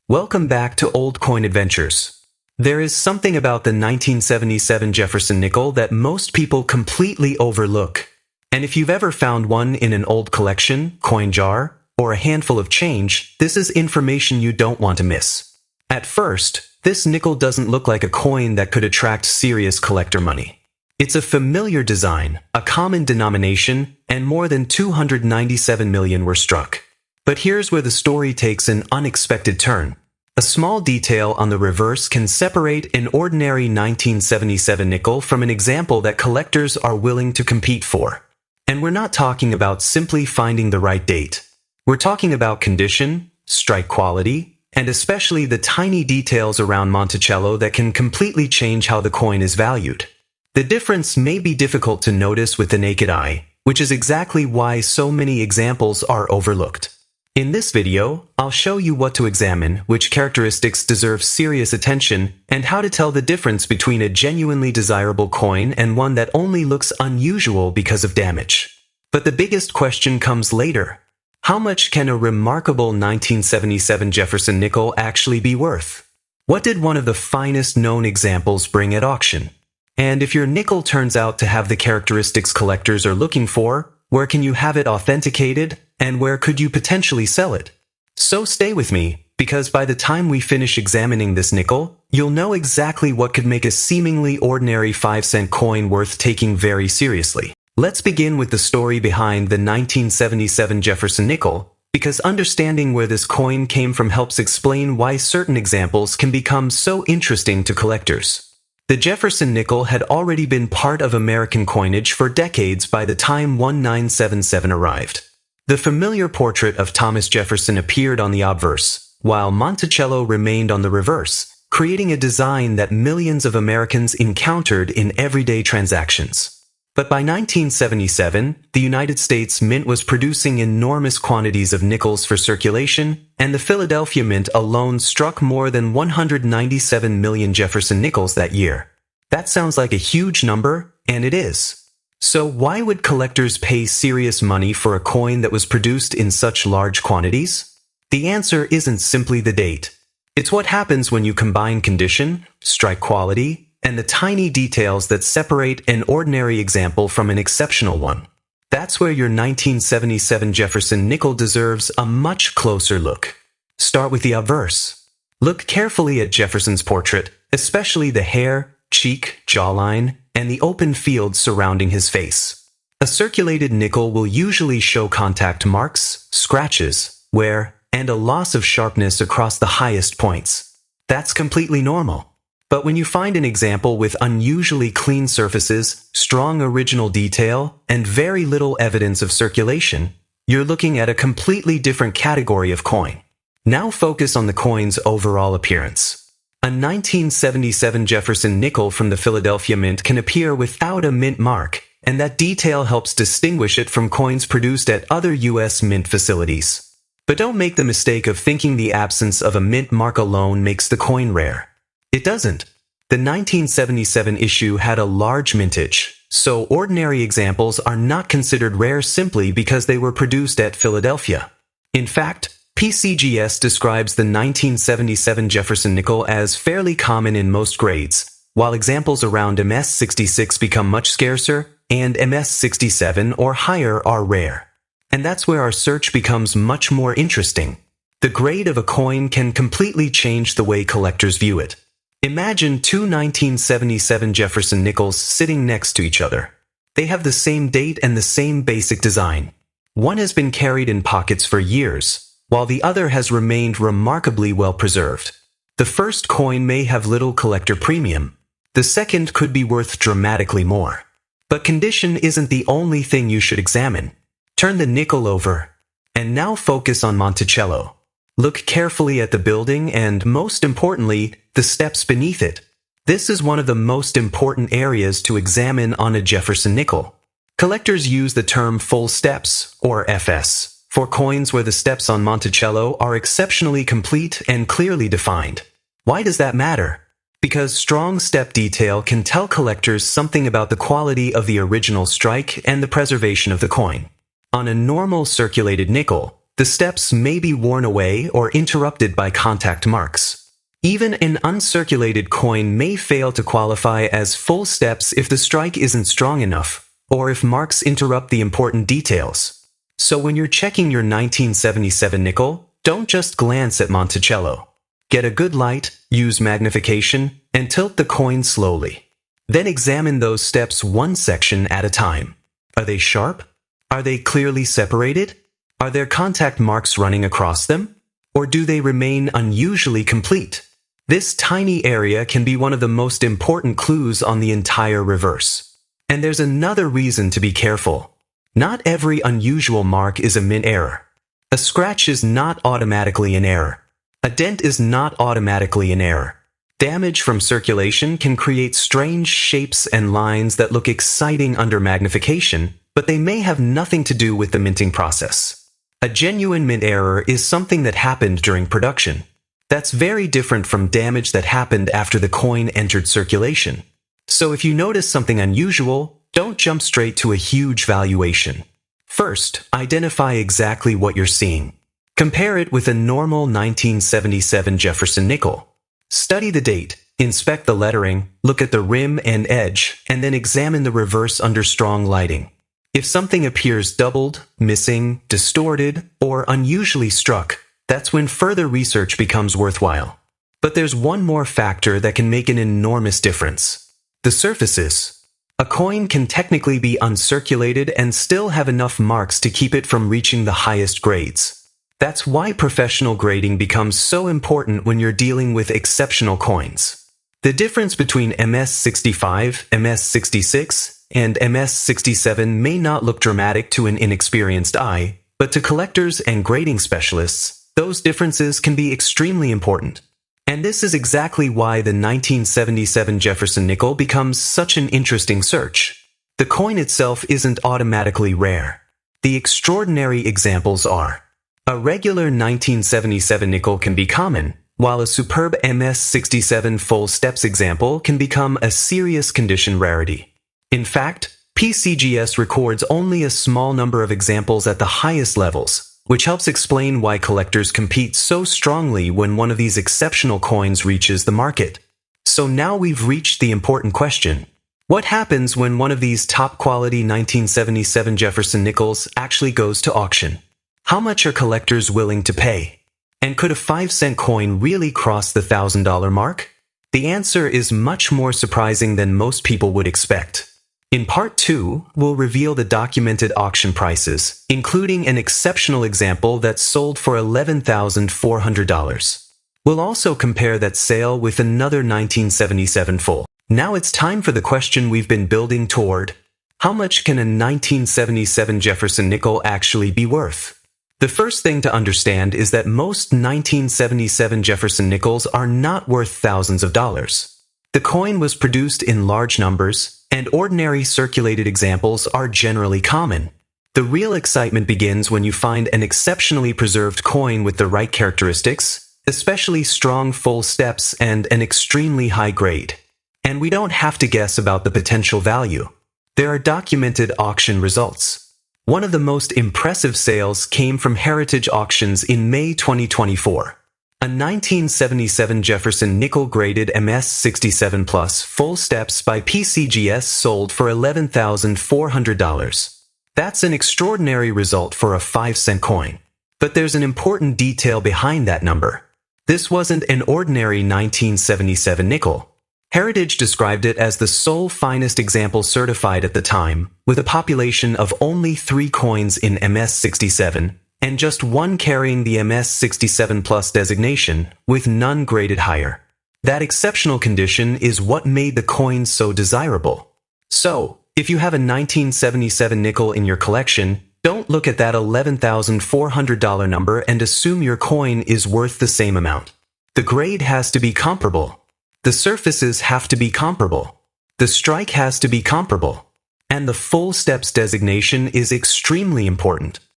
Welcome back to Old Coin Adventures. There is something about the 1977 Jefferson nickel that most people completely overlook. And if you've ever found one in an old collection, coin jar, or a handful of change, this is information you don't want to miss. At first, this nickel doesn't look like a coin that could attract serious collector money. It's a familiar design, a common denomination, and more than 297 million were struck. But here's where the story takes an unexpected turn. A small detail on the reverse can separate an ordinary 1977 nickel from an example that collectors are willing to compete for. And we're not talking about simply finding the right date. We're talking about condition, strike quality, and especially the tiny details around Monticello that can completely change how the coin is valued. The difference may be difficult to notice with the naked eye, which is exactly why so many examples are overlooked. In this video, I'll show you what to examine, which characteristics deserve serious attention, and how to tell the difference between a genuinely desirable coin and one that only looks unusual because of damage. But the biggest question comes later. How much can a remarkable 1977 Jefferson nickel actually be worth? What did one of the finest known examples bring at auction? And if your nickel turns out to have the characteristics collectors are looking for, where can you have it authenticated, and where could you potentially sell it? So stay with me, because by the time we finish examining this nickel, you'll know exactly what could make a seemingly ordinary 5-cent coin worth taking very seriously. Let's begin with the story behind the 1977 Jefferson nickel, because understanding where this coin came from helps explain why certain examples can become so interesting to collectors. The Jefferson nickel had already been part of American coinage for decades by the time 1977 arrived. The familiar portrait of Thomas Jefferson appeared on the obverse, while Monticello remained on the reverse, creating a design that millions of Americans encountered in everyday transactions. But by 1977, the United States Mint was producing enormous quantities of nickels for circulation, and the Philadelphia Mint alone struck more than 197 million Jefferson nickels that year. That sounds like a huge number, and it is. So why would collectors pay serious money for a coin that was produced in such large quantities? The answer isn't simply the date. It's what happens when you combine condition, strike quality, and the tiny details that separate an ordinary example from an exceptional one. That's where your 1977 Jefferson nickel deserves a much closer look. Start with the obverse. Look carefully at Jefferson's portrait, especially the hair, cheek, jawline, and the open field surrounding his face. A circulated nickel will usually show contact marks, scratches, wear, and a loss of sharpness across the highest points. That's completely normal. But when you find an example with unusually clean surfaces, strong original detail, and very little evidence of circulation, you're looking at a completely different category of coin. Now focus on the coin's overall appearance. A 1977 Jefferson nickel from the Philadelphia Mint can appear without a mint mark, and that detail helps distinguish it from coins produced at other U.S. mint facilities. But don't make the mistake of thinking the absence of a mint mark alone makes the coin rare. It doesn't. The 1977 issue had a large mintage, so ordinary examples are not considered rare simply because they were produced at Philadelphia. In fact, PCGS describes the 1977 Jefferson nickel as fairly common in most grades, while examples around MS66 become much scarcer, and MS67 or higher are rare. And that's where our search becomes much more interesting. The grade of a coin can completely change the way collectors view it. Imagine two 1977 Jefferson nickels sitting next to each other. They have the same date and the same basic design. One has been carried in pockets for years, while the other has remained remarkably well preserved. The first coin may have little collector premium. The second could be worth dramatically more. But condition isn't the only thing you should examine. Turn the nickel over, and now focus on Monticello. Look carefully at the building and, most importantly, the steps beneath it. This is one of the most important areas to examine on a Jefferson nickel. Collectors use the term full steps, or FS, for coins where the steps on Monticello are exceptionally complete and clearly defined. Why does that matter? Because strong step detail can tell collectors something about the quality of the original strike and the preservation of the coin. On a normal circulated nickel, The steps may be worn away or interrupted by contact marks. Even an uncirculated coin may fail to qualify as full steps if the strike isn't strong enough, or if marks interrupt the important details. So when you're checking your 1977 nickel, don't just glance at Monticello. Get a good light, use magnification, and tilt the coin slowly. Then examine those steps one section at a time. Are they sharp? Are they clearly separated? Are there contact marks running across them? Or do they remain unusually complete? This tiny area can be one of the most important clues on the entire reverse. And there's another reason to be careful. Not every unusual mark is a mint error. A scratch is not automatically an error. A dent is not automatically an error. Damage from circulation can create strange shapes and lines that look exciting under magnification, but they may have nothing to do with the minting process. A genuine mint error is something that happened during production. That's very different from damage that happened after the coin entered circulation. So if you notice something unusual, don't jump straight to a huge valuation. First, identify exactly what you're seeing. Compare it with a normal 1977 Jefferson nickel. Study the date, inspect the lettering, look at the rim and edge, and then examine the reverse under strong lighting. If something appears doubled, missing, distorted, or unusually struck, that's when further research becomes worthwhile. But there's one more factor that can make an enormous difference. The surfaces. A coin can technically be uncirculated and still have enough marks to keep it from reaching the highest grades. That's why professional grading becomes so important when you're dealing with exceptional coins. The difference between MS65, MS66, and MS67 may not look dramatic to an inexperienced eye, but to collectors and grading specialists, those differences can be extremely important. And this is exactly why the 1977 Jefferson nickel becomes such an interesting search. The coin itself isn't automatically rare. The extraordinary examples are. A regular 1977 nickel can be common, while a superb MS67 full steps example can become a serious condition rarity. In fact, PCGS records only a small number of examples at the highest levels, which helps explain why collectors compete so strongly when one of these exceptional coins reaches the market. So now we've reached the important question. What happens when one of these top-quality 1977 Jefferson nickels actually goes to auction? How much are collectors willing to pay? And could a 5-cent coin really cross the $1,000 mark? The answer is much more surprising than most people would expect. In Part 2, we'll reveal the documented auction prices, including an exceptional example that sold for $11,400. We'll also compare that sale with another 1977 full. Now it's time for the question we've been building toward. How much can a 1977 Jefferson nickel actually be worth? The first thing to understand is that most 1977 Jefferson nickels are not worth thousands of dollars. The coin was produced in large numbers, and ordinary circulated examples are generally common. The real excitement begins when you find an exceptionally preserved coin with the right characteristics, especially strong full steps and an extremely high grade. And we don't have to guess about the potential value. There are documented auction results. One of the most impressive sales came from Heritage Auctions in May 2024. A 1977 Jefferson nickel-graded MS67 Plus full steps by PCGS sold for $11,400. That's an extraordinary result for a 5-cent coin. But there's an important detail behind that number. This wasn't an ordinary 1977 nickel. Heritage described it as the sole finest example certified at the time, with a population of only 3 coins in MS67, and just one carrying the MS67 Plus designation, with none graded higher. That exceptional condition is what made the coin so desirable. So, if you have a 1977 nickel in your collection, don't look at that $11,400 number and assume your coin is worth the same amount. The grade has to be comparable. The surfaces have to be comparable. The strike has to be comparable. And the full steps designation is extremely important.